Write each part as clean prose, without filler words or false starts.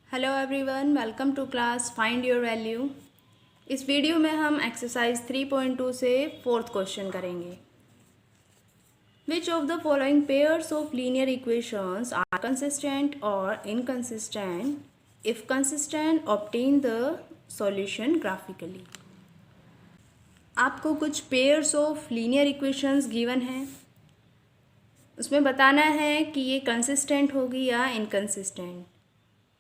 Hello everyone, welcome to class find your value. इस video में हम एक्सरसाइज 3.2 से फोर्थ क्वेश्चन करेंगे। Which of the following pairs of linear equations are consistent और inconsistent? If consistent, obtain the solution graphically. आपको कुछ pairs of linear equations given हैं, उसमें बताना है कि ये कंसिस्टेंट होगी या इनकंसिस्टेंट।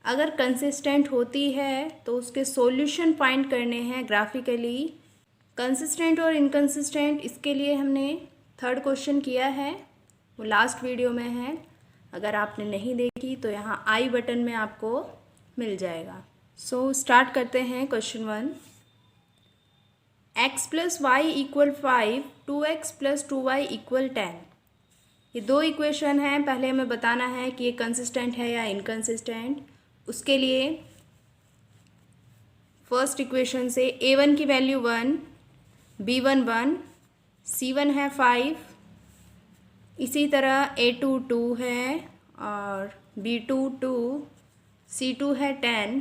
अगर कंसिस्टेंट होती है तो उसके सॉल्यूशन फाइंड करने हैं ग्राफिकली। कंसिस्टेंट और इनकंसिस्टेंट, इसके लिए हमने थर्ड क्वेश्चन किया है, वो लास्ट वीडियो में है। अगर आपने नहीं देखी तो यहाँ आई बटन में आपको मिल जाएगा। सो स्टार्ट करते हैं question 1। x + y = 5, 2x + 2y = 10। ये दो इक्वेशन हैं। पहले हमें बताना है कि ये कंसिस्टेंट है या इनकंसिस्टेंट। उसके लिए फर्स्ट इक्वेशन से a1 की वैल्यू 1, b1 1, c1 है 5, इसी तरह a2 2 है और b2 2, c2 है 10।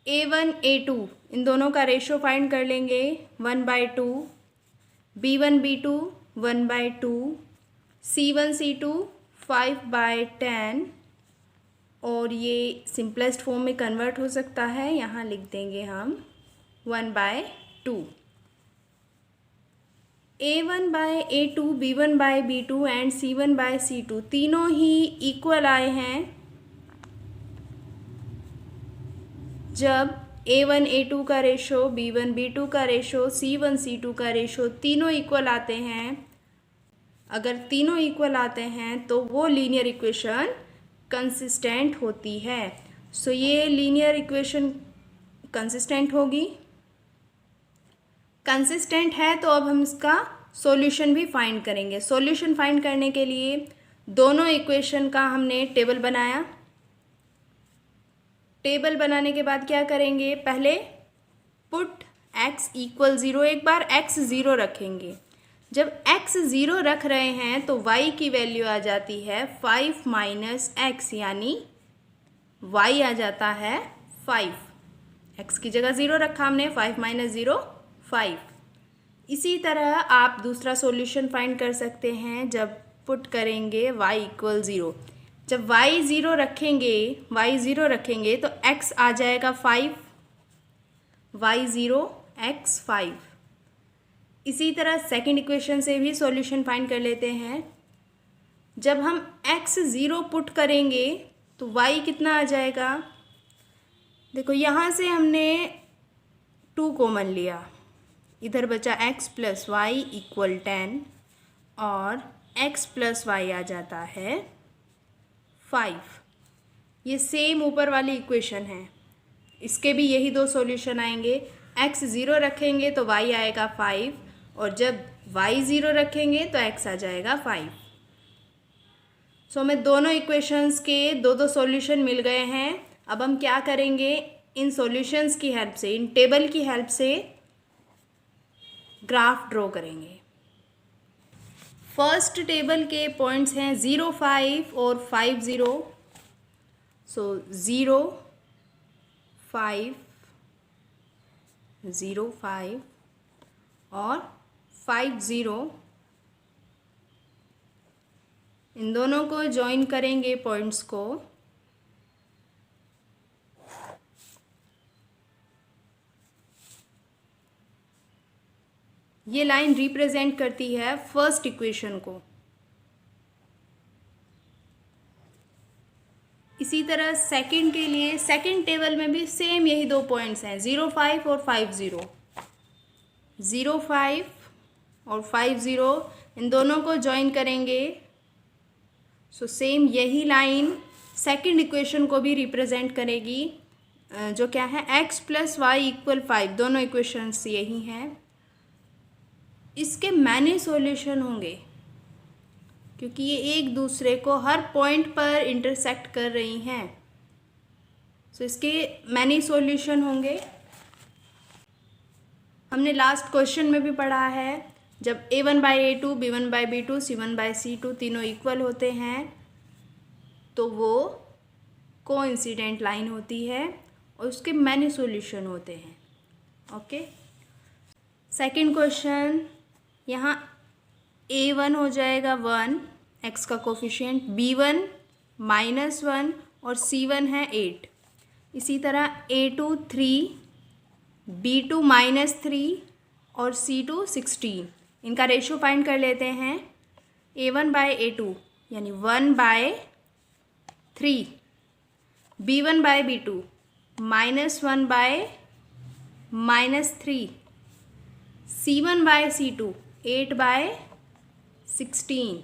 a1 a2 इन दोनों का रेशो फाइंड कर लेंगे 1/2, b1 b2 1/2, c1 c2 5/10 और ये सिंपलेस्ट फॉर्म में कन्वर्ट हो सकता है। यहाँ लिख देंगे हम 1/2। a1/a2, b1/b2 एंड c1/c2 तीनों ही इक्वल आए हैं जब a1 a2 का रेशो, b1 b2 का रेशो, c1 c2 का रेशो तीनों इक्वल आते हैं। अगर तीनों इक्वल आते हैं तो वो लीनियर इक्वेशन कंसिस्टेंट होती है। सो ये लीनियर इक्वेशन कंसिस्टेंट होगी। कंसिस्टेंट है तो अब हम इसका सॉल्यूशन भी फाइंड करेंगे। सॉल्यूशन फाइंड करने के लिए दोनों इक्वेशन का हमने टेबल बनाया। टेबल बनाने के बाद क्या करेंगे, पहले पुट x = 0, एक बार x 0 रखेंगे। जब x 0 रख रहे हैं तो y की वैल्यू आ जाती है 5 - x, यानी y आ जाता है 5। x की जगह 0 रखा हमने, 5 - 0 5। इसी तरह आप दूसरा सॉल्यूशन फाइंड कर सकते हैं जब पुट करेंगे y = 0। जब y 0 रखेंगे तो x आ जाएगा 5, y 0 x 5। इसी तरह सेकंड इक्वेशन से भी सॉल्यूशन फाइंड कर लेते हैं। जब हम x 0 पुट करेंगे तो y कितना आ जाएगा, देखो यहाँ से हमने 2 कॉमन लिया, इधर बचा x + y = 10 और x + y आ जाता है 5। ये सेम ऊपर वाली इक्वेशन है, इसके भी यही दो सॉल्यूशन आएंगे। x 0 रखेंगे तो y आएगा 5 और जब y 0 रखेंगे तो x आ जाएगा 5। सो हमें दोनों इक्वेशंस के दो सॉल्यूशन मिल गए हैं। अब हम क्या करेंगे, इन सॉल्यूशंस की हेल्प से, इन टेबल की हेल्प से ग्राफ ड्रॉ करेंगे। फर्स्ट टेबल के पॉइंट्स हैं 0 5 और 5 0। सो 0 5 0 5 और 5 0, इन दोनों को ज्वाइन करेंगे पॉइंट्स को। ये लाइन रिप्रेजेंट करती है फर्स्ट इक्वेशन को। इसी तरह सेकंड के लिए, सेकंड टेबल में भी सेम यही दो पॉइंट्स हैं 0 5 और 5 0। 0 5 और 5 0, इन दोनों को ज्वाइन करेंगे। सो सेम यही लाइन सेकंड इक्वेशन को भी रिप्रेजेंट करेगी, जो क्या है x + y = 5। दोनों इक्वेशंस यही हैं। इसके मैनी सॉल्यूशन होंगे क्योंकि ये एक दूसरे को हर पॉइंट पर इंटरसेक्ट कर रही हैं। सो इसके मैनी सॉल्यूशन होंगे। हमने लास्ट क्वेश्चन में भी पढ़ा है, जब a1/a2, b1/b2, c1/c2 तीनों इक्वल होते हैं तो वो कोइंसिडेंट लाइन होती है और उसके मैनी सॉल्यूशन होते हैं। ओके, सेकंड क्वेश्चन, यहाँ a1 हो जाएगा 1, x का कोफिशिएंट, b1 -1 और c1 है 8। इसी तरह a2 3, b2 -3 और c2 16। इनका रेशियो फाइंड कर लेते हैं। a1/a2 यानी 1/3, b1/b2 -1/-3, c1/c2 8/16।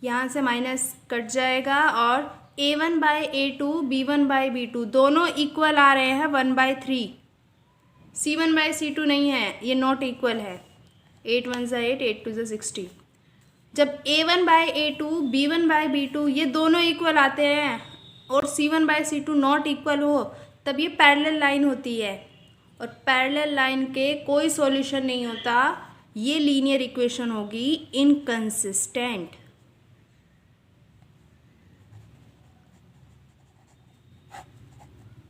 यहाँ से माइनस कट जाएगा और a1/a2 b1/b2 दोनों इक्वल आ रहे हैं 1/3। c1/c2 नहीं है, ये नॉट इक्वल है। 8 1 ज़ा 8, 8 2 ज़ा 16। जब a1/a2 b1/b2 ये दोनों इक्वल आते हैं और c1/c2 नॉट इक्वल हो, तब ये पैरेलल लाइन होती है और पैरेलल लाइन के कोई सॉल्यूशन नहीं होता। ये लीनियर इक्वेशन होगी इनकंसिस्टेंट।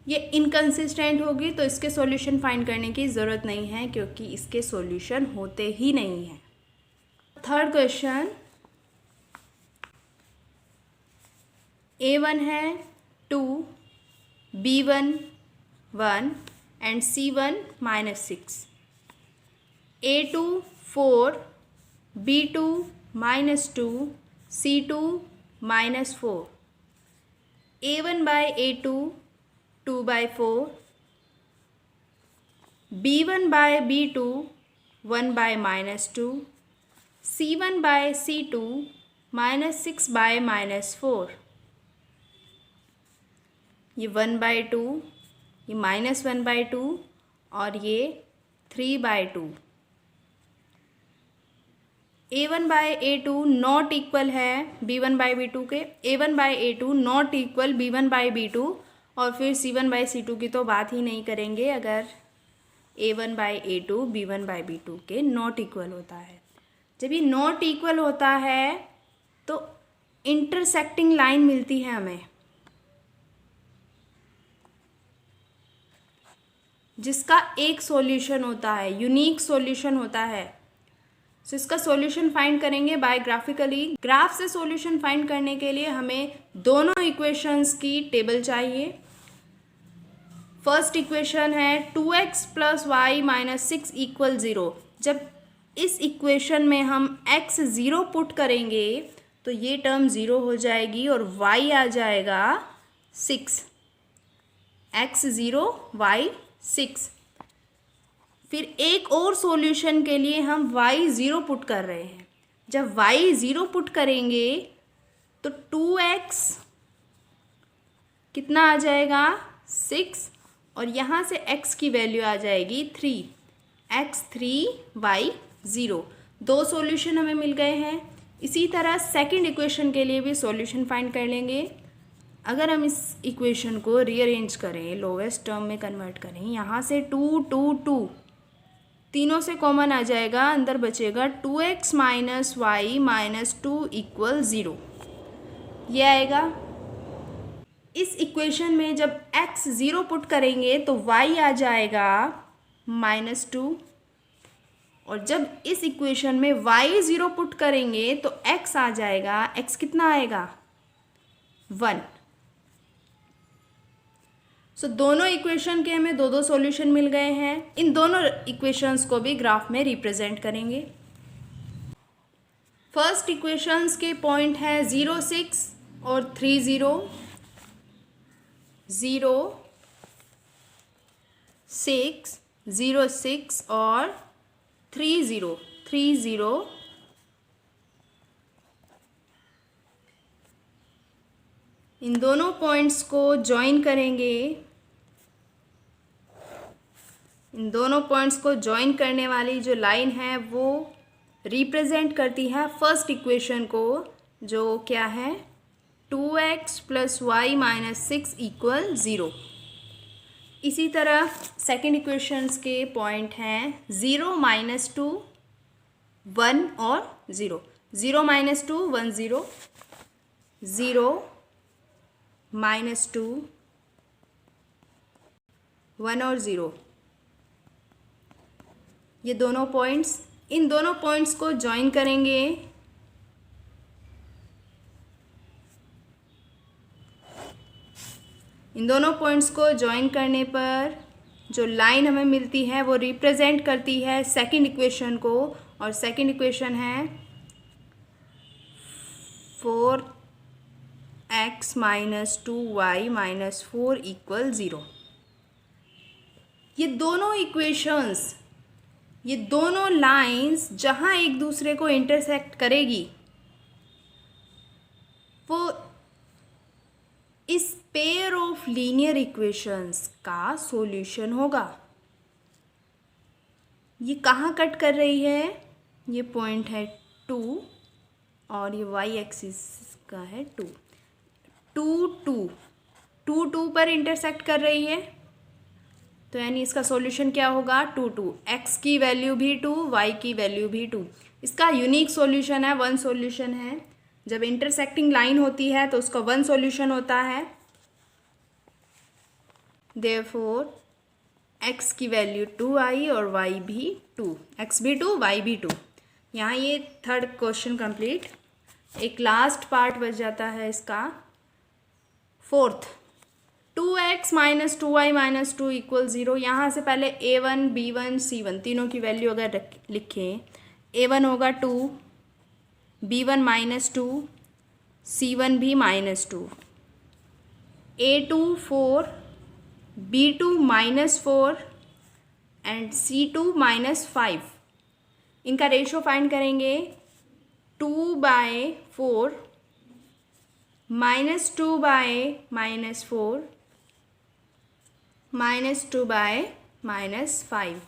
ये इनकंसिस्टेंट होगी तो इसके सॉल्यूशन फाइंड करने की ज़रूरत नहीं है, क्योंकि इसके सॉल्यूशन होते ही नहीं हैं। थर्ड क्वेश्चन, a1 है 2, b1 1 and c1 -6, a2 4, b2 -2, c2 -4, a1/a2 2/4, b1/b2 1/-2, c1/c2 -6/-4। ये 1/2, ये -1/2 और ये 3/2। a1/a2 नॉट इक्वल है b1/b2 के, a1/a2 नॉट इक्वल b1/b2 और फिर c1/c2 की तो बात ही नहीं करेंगे अगर a1/a2 b1/b2 के नॉट इक्वल होता है। जब ये नॉट इक्वल होता है तो इंटरसेक्टिंग लाइन मिलती है हमें, जिसका एक सॉल्यूशन होता है, यूनिक सॉल्यूशन होता है। सो इसका सॉल्यूशन फाइंड करेंगे बायोग्राफिकली। ग्राफ से सॉल्यूशन फाइंड करने के लिए हमें दोनों इक्वेशंस की टेबल चाहिए। फर्स्ट इक्वेशन है 2x + y - 6 = 0। जब इस इक्वेशन में हम x 0 पुट करेंगे तो ये टर्म 0 हो जाएगी और y आ जाएगा 6। x 0 y 6। फिर एक और सॉल्यूशन के लिए हम y 0 पुट कर रहे हैं। जब y 0 पुट करेंगे तो 2x कितना आ जाएगा 6 और यहाँ से x की वैल्यू आ जाएगी 3, x 3 y 0। दो सॉल्यूशन हमें मिल गए हैं। इसी तरह सेकंड इक्वेशन के लिए भी सॉल्यूशन फाइंड कर लेंगे। अगर हम इस इक्वेशन को रीअरेंज करें, लोवेस्ट टर्म में कन्वर्ट करें, यहाँ से 2 2 2 तीनों से कॉमन आ जाएगा, अंदर बचेगा 2x - y - 2 = 0। ये आएगा। इस इक्वेशन में जब x 0 पुट करेंगे तो y आ जाएगा -2 और जब इस इक्वेशन में y 0 पुट करेंगे तो x आ जाएगा, x कितना आएगा 1। सो दोनों इक्वेशन के हमें दो सॉल्यूशन मिल गए हैं। इन दोनों इक्वेशंस को भी ग्राफ में रिप्रेजेंट करेंगे। फर्स्ट इक्वेशंस के पॉइंट है 0 6 और 3 0, 0 6 0 6 और 3 0 3 0। इन दोनों पॉइंट्स को ज्वाइन करेंगे। इन दोनों पॉइंट्स को ज्वाइन करने वाली जो लाइन है वो रिप्रेजेंट करती है फर्स्ट इक्वेशन को, जो क्या है 2x + y - 6 = 0। इसी तरह सेकंड इक्वेशंस के पॉइंट हैं 0 -2 1 और 0, 0 - 2 1 0, 0 -2, 1 और 0, ये दोनों पॉइंट्स, इन दोनों पॉइंट्स को ज्वाइन करेंगे। इन दोनों पॉइंट्स को ज्वाइन करने पर जो लाइन हमें मिलती है वो रिप्रेजेंट करती है सेकंड इक्वेशन को, और सेकंड इक्वेशन है 4x - 2y - 4 = 0। ये दोनों इक्वेशंस, ये दोनों लाइंस जहाँ एक दूसरे को इंटरसेक्ट करेगी वो इस पेयर ऑफ लीनियर इक्वेशंस का सॉल्यूशन होगा। ये कहाँ कट कर रही है? ये पॉइंट है 2 और ये y एक्सिस का है 2, 2 पर इंटरसेक्ट कर रही है, तो यानी इसका सॉल्यूशन क्या होगा? 2 x की वैल्यू भी 2, y की वैल्यू भी 2। इसका यूनिक सॉल्यूशन है, वन सॉल्यूशन है। जब इंटरसेक्टिंग लाइन होती है तो उसका वन सॉल्यूशन होता है। देयरफॉर x की वैल्यू 2i और y भी 2, x भी 2, y भी 2। यहाँ ये थर्ड क्वेश्चन कंप्लीट। एक लास्ट पार्ट बच जाता है इसका, फोर्थ। 2x - 2y - 2 = 0। यहाँ से पहले a1, b1, c1 तीनों की वैल्यू अगर लिखें, a1 होगा 2, b1 -2, c1 भी -2, a2 4, b2 -4 एंड c2 -5। इनका रेशो फाइंड करेंगे। 2/4 -2/-4 -2/-5।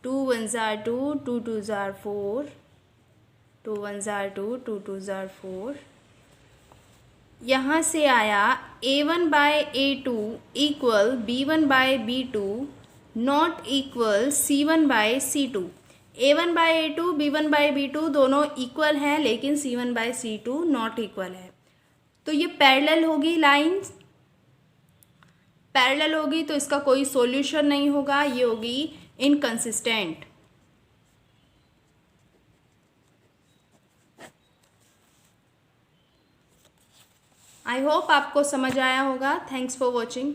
2 1s are 2, 2 2s are 4, 2 1s are 2, 2 2s are 4। यहाँ से आया a1/a2 = b1/b2 not equal c1/c2। a1/a2 b1/b2 दोनों इक्वल हैं, लेकिन c1/c2 नॉट इक्वल है। तो ये पैरेलल होगी, लाइंस पैरेलल होगी, तो इसका कोई सॉल्यूशन नहीं होगा, ये होगी इनकंसिस्टेंट। आई होप आपको समझ आया होगा। Thanks for watching.